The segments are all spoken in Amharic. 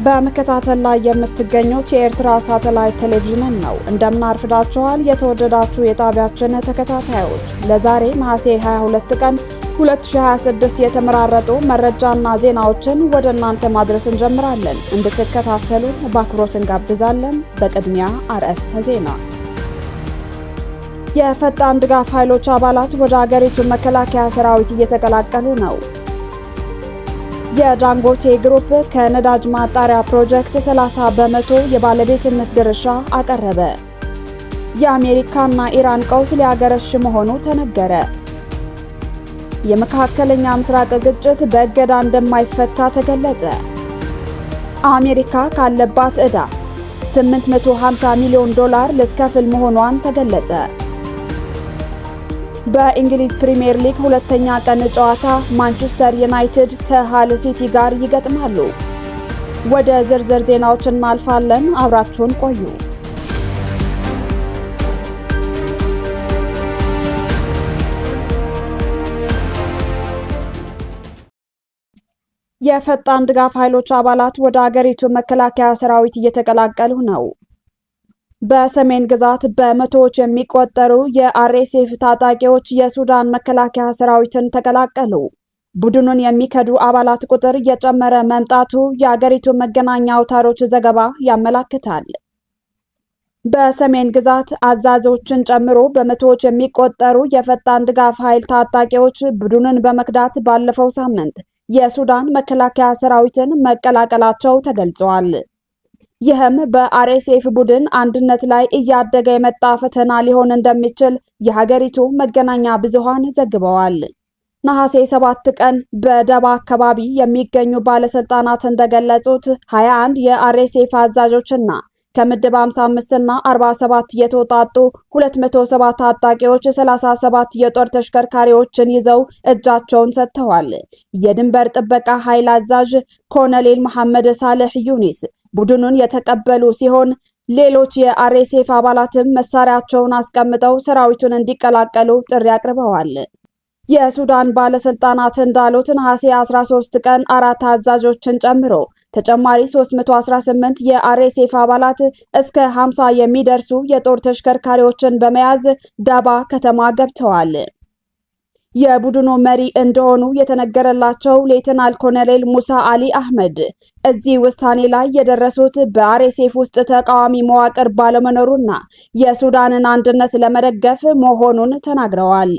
በመከታተል ላይ የምትገኙት የኤርትራ ሳተላይት ቴሌቪዥን ነው። እንደምን አርፍዳችኋል የተወደዳችሁ የጣቢያችን ተከታታዮች። ለዛሬ ነሐሴ 22 ቀን 2026 የተመራረጡ መረጃና ዜናዎችን ወደ እናንተ ማድረስ እንጀምራለን። እንድትከታተሉን በአክብሮት እንጋብዛለን። በቅድሚያ አርዕስተ ዜና። የፈጣን ድጋፍ ኃይሎች አባላት ወደ አገሪቱ መከላከያ ሰራዊት እየተቀላቀሉ ነው። የዳንጎቴ ግሩፕ ከነዳጅ ማጣሪያ ፕሮጀክት 30 በመቶ የባለቤትነት ድርሻ አቀረበ። የአሜሪካና ኢራን ቀውስ ሊያገረሽ መሆኑ ተነገረ። የመካከለኛ ምስራቅ ግጭት በእገዳ እንደማይፈታ ተገለጸ። አሜሪካ ካለባት ዕዳ $850 ሚሊዮን ልትከፍል መሆኗን ተገለጸ። በእንግሊዝ ፕሪሚየር ሊግ ሁለተኛ ቀን ጨዋታ ማንቸስተር ዩናይትድ ከሃል ሲቲ ጋር ይገጥማሉ። ወደ ዝርዝር ዜናዎች እናልፋለን። አብራችሁን ቆዩ። የፈጣን ድጋፍ ኃይሎች አባላት ወደ አገሪቱ መከላከያ ሰራዊት እየተቀላቀሉ ነው። በሰሜን ግዛት በመቶዎች የሚቆጠሩ የአርኤስኤፍ ታጣቂዎች የሱዳን መከላከያ ሰራዊትን ተቀላቀሉ። ቡድኑን የሚከዱ አባላት ቁጥር እየጨመረ መምጣቱ የአገሪቱ መገናኛ አውታሮች ዘገባ ያመላክታል። በሰሜን ግዛት አዛዦችን ጨምሮ በመቶዎች የሚቆጠሩ የፈጣን ድጋፍ ኃይል ታጣቂዎች ቡድኑን በመክዳት ባለፈው ሳምንት የሱዳን መከላከያ ሰራዊትን መቀላቀላቸው ተገልጿል። ይህም በአርኤስኤፍ ቡድን አንድነት ላይ እያደገ የመጣ ፈተና ሊሆን እንደሚችል የሀገሪቱ መገናኛ ብዙሃን ዘግበዋል። ነሐሴ 7 ቀን በደባ አካባቢ የሚገኙ ባለስልጣናት እንደገለጹት 21 የአርኤስኤፍ አዛዦችና ከምድብ 55 እና 47 የተውጣጡ 207 ታጣቂዎች 37 የጦር ተሽከርካሪዎችን ይዘው እጃቸውን ሰጥተዋል። የድንበር ጥበቃ ኃይል አዛዥ ኮሎኔል መሐመድ ሳልህ ዩኒስ ቡድኑን የተቀበሉ ሲሆን ሌሎች የአርኤስኤፍ አባላትም መሳሪያቸውን አስቀምጠው ሰራዊቱን እንዲቀላቀሉ ጥሪ አቅርበዋል። የሱዳን ባለስልጣናት እንዳሉት ነሐሴ 13 ቀን 4 አዛዦችን ጨምሮ ተጨማሪ 318 የአርኤስኤፍ አባላት እስከ 50 የሚደርሱ የጦር ተሽከርካሪዎችን በመያዝ ዳባ ከተማ ገብተዋል። የቡድኑ መሪ እንደሆኑ የተነገረላቸው ሌተናል ኮሎኔል ሙሳ አሊ አህመድ እዚህ ውሳኔ ላይ የደረሱት በአርኤስኤፍ ውስጥ ተቃዋሚ መዋቅር ባለመኖሩና የሱዳንን አንድነት ለመደገፍ መሆኑን ተናግረዋል።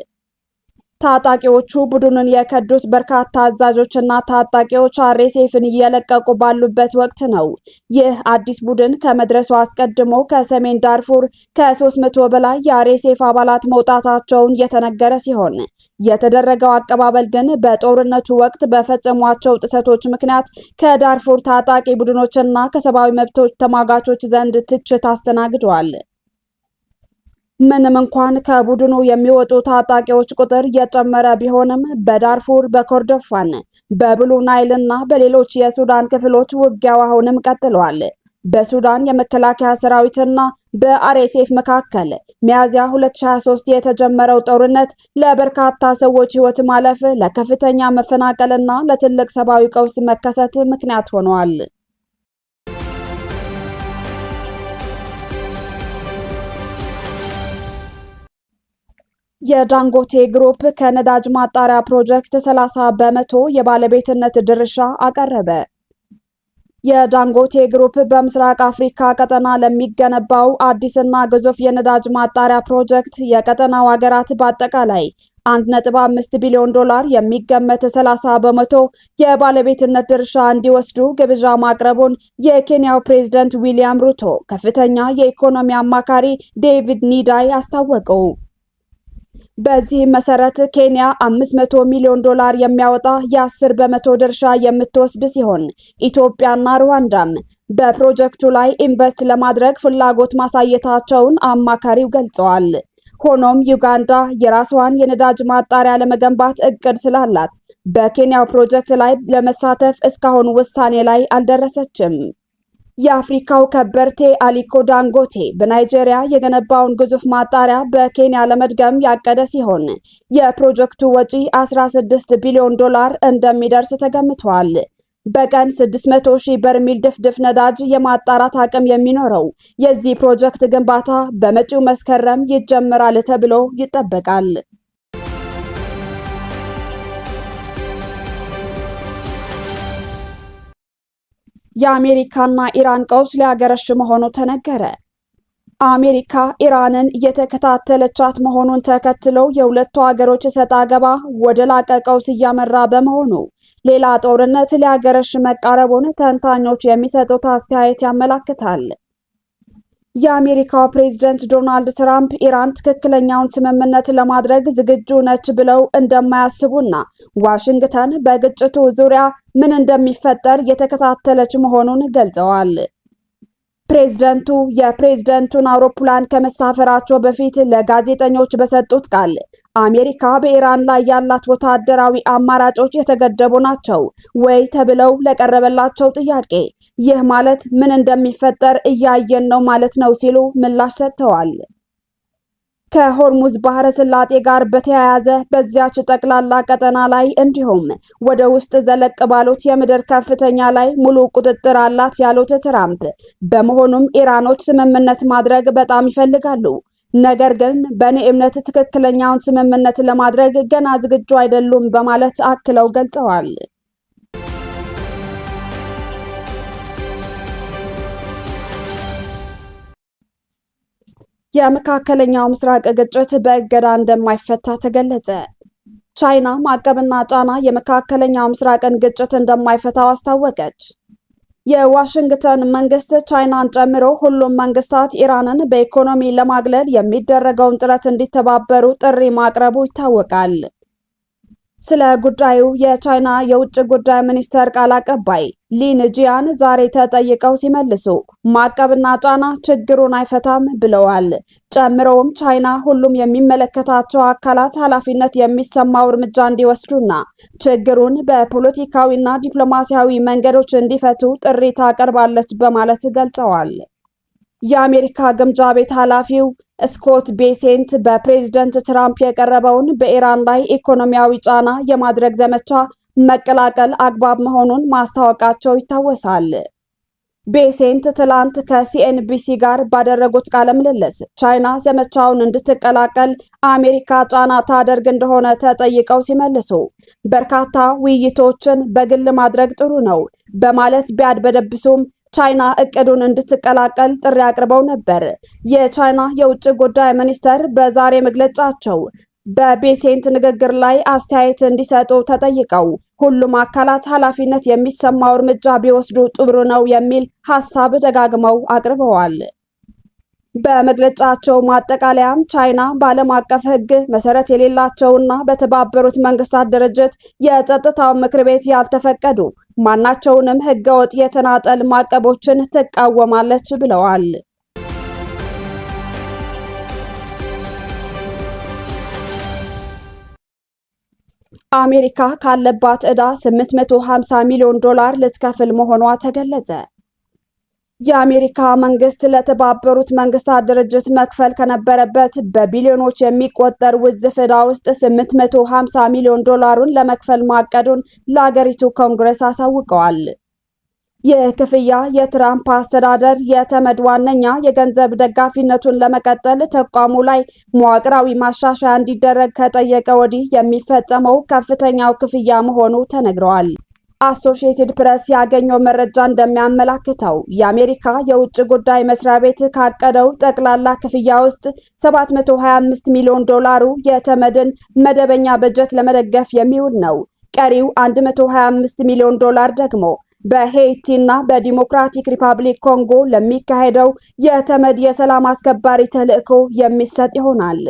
ታጣቂዎቹ ቡድኑን የከዱት በርካታ አዛዦችና ታጣቂዎች አርኤስኤፍን እየለቀቁ ባሉበት ወቅት ነው። ይህ አዲስ ቡድን ከመድረሱ አስቀድሞ ከሰሜን ዳርፉር ከ300 በላይ የአርኤስኤፍ አባላት መውጣታቸውን የተነገረ ሲሆን የተደረገው አቀባበል ግን በጦርነቱ ወቅት በፈጸሟቸው ጥሰቶች ምክንያት ከዳርፉር ታጣቂ ቡድኖችና ከሰብአዊ መብቶች ተሟጋቾች ዘንድ ትችት አስተናግዷል። ምንም እንኳን ከቡድኑ የሚወጡ ታጣቂዎች ቁጥር እየጨመረ ቢሆንም በዳርፉር፣ በኮርዶፋን፣ በብሉ ናይል እና በሌሎች የሱዳን ክፍሎች ውጊያው አሁንም ቀጥሏል። በሱዳን የመከላከያ ሰራዊትና በአርኤስኤፍ መካከል ሚያዝያ 2023 የተጀመረው ጦርነት ለበርካታ ሰዎች ሕይወት ማለፍ፣ ለከፍተኛ መፈናቀልና ለትልቅ ሰብአዊ ቀውስ መከሰት ምክንያት ሆኗል። የዳንጎቴ ግሩፕ ከነዳጅ ማጣሪያ ፕሮጀክት 30 በመቶ የባለቤትነት ድርሻ አቀረበ። የዳንጎቴ ግሩፕ በምስራቅ አፍሪካ ቀጠና ለሚገነባው አዲስና ግዙፍ የነዳጅ ማጣሪያ ፕሮጀክት የቀጠናው ሀገራት በአጠቃላይ $1.5 ቢሊዮን የሚገመት 30 በመቶ የባለቤትነት ድርሻ እንዲወስዱ ግብዣ ማቅረቡን የኬንያው ፕሬዝዳንት ዊሊያም ሩቶ ከፍተኛ የኢኮኖሚ አማካሪ ዴቪድ ኒዳይ አስታወቁ። በዚህ መሰረት ኬንያ $500 ሚሊዮን የሚያወጣ የ10 በመቶ ድርሻ የምትወስድ ሲሆን ኢትዮጵያና ሩዋንዳም በፕሮጀክቱ ላይ ኢንቨስት ለማድረግ ፍላጎት ማሳየታቸውን አማካሪው ገልጸዋል። ሆኖም ዩጋንዳ የራስዋን የነዳጅ ማጣሪያ ለመገንባት እቅድ ስላላት በኬንያው ፕሮጀክት ላይ ለመሳተፍ እስካሁን ውሳኔ ላይ አልደረሰችም። የአፍሪካው ከበርቴ አሊኮ ዳንጎቴ በናይጄሪያ የገነባውን ግዙፍ ማጣሪያ በኬንያ ለመድገም ያቀደ ሲሆን የፕሮጀክቱ ወጪ $16 ቢሊዮን እንደሚደርስ ተገምቷል። በቀን 600,000 በርሜል ድፍድፍ ነዳጅ የማጣራት አቅም የሚኖረው የዚህ ፕሮጀክት ግንባታ በመጪው መስከረም ይጀምራል ተብሎ ይጠበቃል። የአሜሪካና ኢራን ቀውስ ሊያገረሽ መሆኑ ተነገረ። አሜሪካ ኢራንን እየተከታተለቻት መሆኑን ተከትሎ የሁለቱ ሀገሮች ሰጣ ገባ ወደ ላቀ ቀውስ እያመራ በመሆኑ ሌላ ጦርነት ሊያገረሽ መቃረቡን ተንታኞች የሚሰጡት አስተያየት ያመላክታል። የአሜሪካው ፕሬዝዳንት ዶናልድ ትራምፕ ኢራን ትክክለኛውን ስምምነት ለማድረግ ዝግጁ ነች ብለው እንደማያስቡና ዋሽንግተን በግጭቱ ዙሪያ ምን እንደሚፈጠር የተከታተለች መሆኑን ገልጸዋል። ፕሬዝዳንቱ የፕሬዝዳንቱን አውሮፕላን ከመሳፈራቸው በፊት ለጋዜጠኞች በሰጡት ቃል አሜሪካ በኢራን ላይ ያላት ወታደራዊ አማራጮች የተገደቡ ናቸው ወይ ተብለው ለቀረበላቸው ጥያቄ ይህ ማለት ምን እንደሚፈጠር እያየን ነው ማለት ነው ሲሉ ምላሽ ሰጥተዋል። ከሆርሙዝ ባህረ ሰላጤ ጋር በተያያዘ በዚያች ጠቅላላ ቀጠና ላይ እንዲሁም ወደ ውስጥ ዘለቅ ባሉት የምድር ከፍተኛ ላይ ሙሉ ቁጥጥር አላት ያሉት ትራምፕ፣ በመሆኑም ኢራኖች ስምምነት ማድረግ በጣም ይፈልጋሉ፣ ነገር ግን በእኔ እምነት ትክክለኛውን ስምምነት ለማድረግ ገና ዝግጁ አይደሉም በማለት አክለው ገልጸዋል። የመካከለኛው ምስራቅ ግጭት በእገዳ እንደማይፈታ ተገለጸ። ቻይና ማዕቀብና ጫና የመካከለኛው ምስራቅን ግጭት እንደማይፈታው አስታወቀች። የዋሽንግተን መንግስት ቻይናን ጨምሮ ሁሉም መንግስታት ኢራንን በኢኮኖሚ ለማግለል የሚደረገውን ጥረት እንዲተባበሩ ጥሪ ማቅረቡ ይታወቃል። ስለ ጉዳዩ የቻይና የውጭ ጉዳይ ሚኒስቴር ቃል አቀባይ ሊን ጂያን ዛሬ ተጠይቀው ሲመልሱ ማዕቀብና ጫና ችግሩን አይፈታም ብለዋል። ጨምረውም ቻይና ሁሉም የሚመለከታቸው አካላት ኃላፊነት የሚሰማው እርምጃ እንዲወስዱና ችግሩን በፖለቲካዊና ዲፕሎማሲያዊ መንገዶች እንዲፈቱ ጥሪ ታቀርባለች በማለት ገልጸዋል። የአሜሪካ ግምጃ ቤት ኃላፊው ስኮት ቤሴንት በፕሬዝዳንት ትራምፕ የቀረበውን በኢራን ላይ ኢኮኖሚያዊ ጫና የማድረግ ዘመቻ መቀላቀል አግባብ መሆኑን ማስታወቃቸው ይታወሳል። ቤሴንት ትላንት ከሲኤንቢሲ ጋር ባደረጉት ቃለ ምልልስ ቻይና ዘመቻውን እንድትቀላቀል አሜሪካ ጫና ታደርግ እንደሆነ ተጠይቀው ሲመልሱ በርካታ ውይይቶችን በግል ማድረግ ጥሩ ነው በማለት ቢያድበደብሱም ቻይና እቅዱን እንድትቀላቀል ጥሪ አቅርበው ነበር። የቻይና የውጭ ጉዳይ ሚኒስተር በዛሬ መግለጫቸው በቤሴንት ንግግር ላይ አስተያየት እንዲሰጡ ተጠይቀው ሁሉም አካላት ኃላፊነት የሚሰማው እርምጃ ቢወስዱ ጥሩ ነው የሚል ሐሳብ ደጋግመው አቅርበዋል። በመግለጫቸው ማጠቃለያም ቻይና በዓለም አቀፍ ሕግ መሰረት የሌላቸውና በተባበሩት መንግስታት ድርጅት የጸጥታው ምክር ቤት ያልተፈቀዱ ማናቸውንም ሕገወጥ የተናጠል ማዕቀቦችን ትቃወማለች ብለዋል። አሜሪካ ካለባት ዕዳ 850 ሚሊዮን ዶላር ልትከፍል መሆኗ ተገለጸ። የአሜሪካ መንግስት ለተባበሩት መንግስታት ድርጅት መክፈል ከነበረበት በቢሊዮኖች የሚቆጠር ውዝፍ ዕዳ ውስጥ 850 ሚሊዮን ዶላሩን ለመክፈል ማቀዱን ለአገሪቱ ኮንግረስ አሳውቀዋል። ይህ ክፍያ የትራምፕ አስተዳደር የተመድ ዋነኛ የገንዘብ ደጋፊነቱን ለመቀጠል ተቋሙ ላይ መዋቅራዊ ማሻሻያ እንዲደረግ ከጠየቀ ወዲህ የሚፈጸመው ከፍተኛው ክፍያ መሆኑ ተነግረዋል። አሶሺየትድ ፕሬስ ያገኘው መረጃ እንደሚያመላክተው የአሜሪካ የውጭ ጉዳይ መስሪያ ቤት ካቀደው ጠቅላላ ክፍያ ውስጥ 725 ሚሊዮን ዶላሩ የተመድን መደበኛ በጀት ለመደገፍ የሚውል ነው። ቀሪው 125 ሚሊዮን ዶላር ደግሞ በሄይቲ እና በዲሞክራቲክ ሪፐብሊክ ኮንጎ ለሚካሄደው የተመድ የሰላም አስከባሪ ተልዕኮ የሚሰጥ ይሆናል።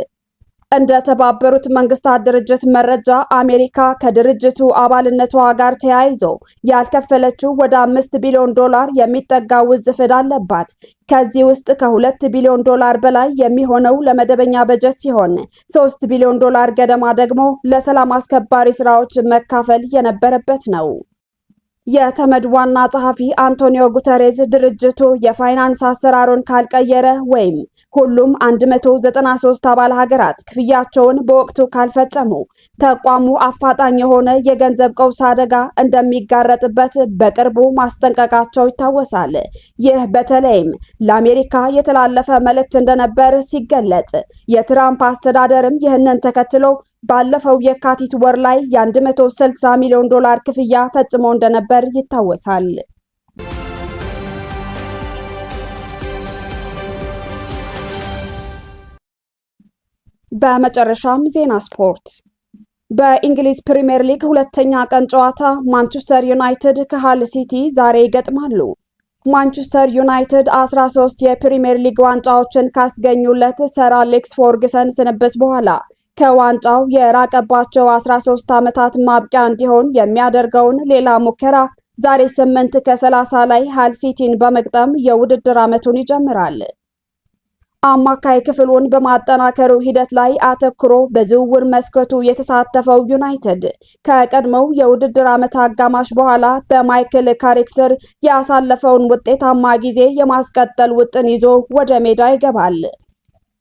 እንደ ተባበሩት መንግስታት ድርጅት መረጃ አሜሪካ ከድርጅቱ አባልነቷ ጋር ተያይዞ ያልከፈለችው ወደ 5 ቢሊዮን ዶላር የሚጠጋ ውዝፍ ዕዳ አለባት። ከዚህ ውስጥ ከ2 ቢሊዮን ዶላር በላይ የሚሆነው ለመደበኛ በጀት ሲሆን 3 ቢሊዮን ዶላር ገደማ ደግሞ ለሰላም አስከባሪ ስራዎች መካፈል የነበረበት ነው። የተመድ ዋና ጸሐፊ አንቶኒዮ ጉተሬዝ ድርጅቱ የፋይናንስ አሰራሩን ካልቀየረ ወይም ሁሉም 193 አባል ሀገራት ክፍያቸውን በወቅቱ ካልፈጸሙ ተቋሙ አፋጣኝ የሆነ የገንዘብ ቀውስ አደጋ እንደሚጋረጥበት በቅርቡ ማስጠንቀቃቸው ይታወሳል። ይህ በተለይም ለአሜሪካ የተላለፈ መልእክት እንደነበር ሲገለጽ፣ የትራምፕ አስተዳደርም ይህንን ተከትሎ ባለፈው የካቲት ወር ላይ የ160 ሚሊዮን ዶላር ክፍያ ፈጽሞ እንደነበር ይታወሳል። በመጨረሻም ዜና ስፖርት። በእንግሊዝ ፕሪሚየር ሊግ ሁለተኛ ቀን ጨዋታ ማንቸስተር ዩናይትድ ከሃል ሲቲ ዛሬ ይገጥማሉ። ማንቸስተር ዩናይትድ 13 የፕሪሚየር ሊግ ዋንጫዎችን ካስገኙለት ሰር አሌክስ ፎርግሰን ስንብት በኋላ ከዋንጫው የራቀባቸው 13 ዓመታት ማብቂያ እንዲሆን የሚያደርገውን ሌላ ሙከራ ዛሬ 8 ከ30 ላይ ሃል ሲቲን በመግጠም የውድድር ዓመቱን ይጀምራል። አማካይ ክፍሉን በማጠናከሩ ሂደት ላይ አተኩሮ በዝውውር መስኮቱ የተሳተፈው ዩናይትድ ከቀድሞው የውድድር ዓመት አጋማሽ በኋላ በማይክል ካሪክ ስር ያሳለፈውን ውጤታማ ጊዜ የማስቀጠል ውጥን ይዞ ወደ ሜዳ ይገባል።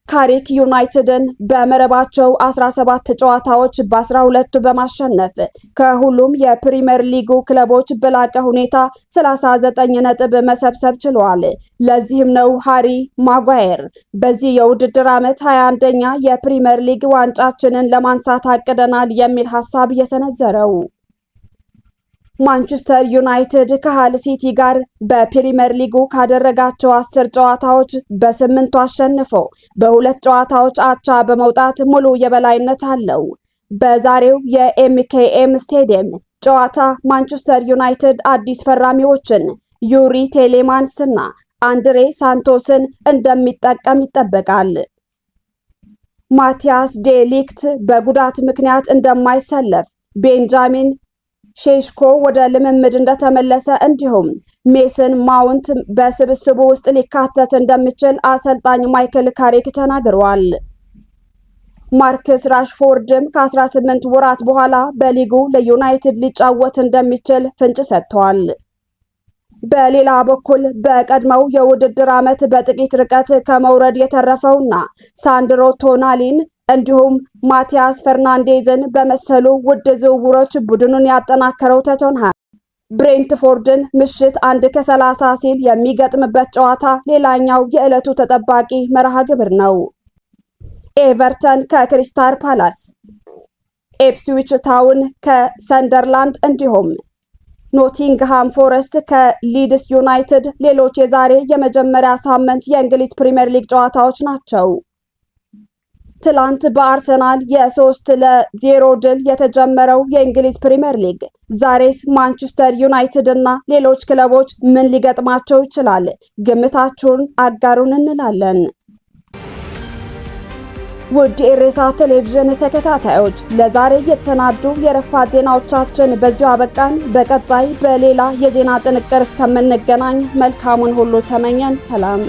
ካሪክ ዩናይትድን በመረባቸው 17 ጨዋታዎች በ12ቱ በማሸነፍ ከሁሉም የፕሪሚየር ሊጉ ክለቦች በላቀ ሁኔታ 39 ነጥብ መሰብሰብ ችሏል። ለዚህም ነው ሃሪ ማጓየር በዚህ የውድድር ዓመት 21ኛ የፕሪሚየር ሊግ ዋንጫችንን ለማንሳት አቅደናል የሚል ሐሳብ የሰነዘረው። ማንቸስተር ዩናይትድ ከሃል ሲቲ ጋር በፕሪሚየር ሊጉ ካደረጋቸው 10 ጨዋታዎች በ8ቱ አሸንፎ በሁለት ጨዋታዎች አቻ በመውጣት ሙሉ የበላይነት አለው። በዛሬው የኤምኬኤም ስቴዲየም ጨዋታ ማንቸስተር ዩናይትድ አዲስ ፈራሚዎችን ዩሪ ቴሌማንስ እና አንድሬ ሳንቶስን እንደሚጠቀም ይጠበቃል። ማቲያስ ዴሊክት በጉዳት ምክንያት እንደማይሰለፍ፣ ቤንጃሚን ሼሽኮ ወደ ልምምድ እንደተመለሰ እንዲሁም ሜሰን ማውንት በስብስቡ ውስጥ ሊካተት እንደሚችል አሰልጣኝ ማይክል ካሪክ ተናግረዋል። ማርከስ ራሽፎርድም ከ18 ወራት በኋላ በሊጉ ለዩናይትድ ሊጫወት እንደሚችል ፍንጭ ሰጥቷል። በሌላ በኩል በቀድሞው የውድድር ዓመት በጥቂት ርቀት ከመውረድ የተረፈውና ሳንድሮ ቶናሊን እንዲሁም ማቲያስ ፈርናንዴዝን በመሰሉ ውድ ዝውውሮች ቡድኑን ያጠናከረው ቶተንሃም ብሬንትፎርድን ምሽት 1 ከ30 ሲል የሚገጥምበት ጨዋታ ሌላኛው የዕለቱ ተጠባቂ መርሃ ግብር ነው። ኤቨርተን ከክሪስታል ፓላስ፣ ኤፕስዊች ታውን ከሰንደርላንድ እንዲሁም ኖቲንግሃም ፎረስት ከሊድስ ዩናይትድ ሌሎች የዛሬ የመጀመሪያ ሳምንት የእንግሊዝ ፕሪሚየር ሊግ ጨዋታዎች ናቸው። ትላንት በአርሰናል የ3-0 ድል የተጀመረው የእንግሊዝ ፕሪሚየር ሊግ ዛሬስ ማንቸስተር ዩናይትድ እና ሌሎች ክለቦች ምን ሊገጥማቸው ይችላል? ግምታችሁን አጋሩን እንላለን። ውድ የኢሬሳ ቴሌቪዥን ተከታታዮች ለዛሬ የተሰናዱ የረፋት ዜናዎቻችን በዚሁ አበቃን። በቀጣይ በሌላ የዜና ጥንቅር እስከምንገናኝ መልካሙን ሁሉ ተመኘን። ሰላም።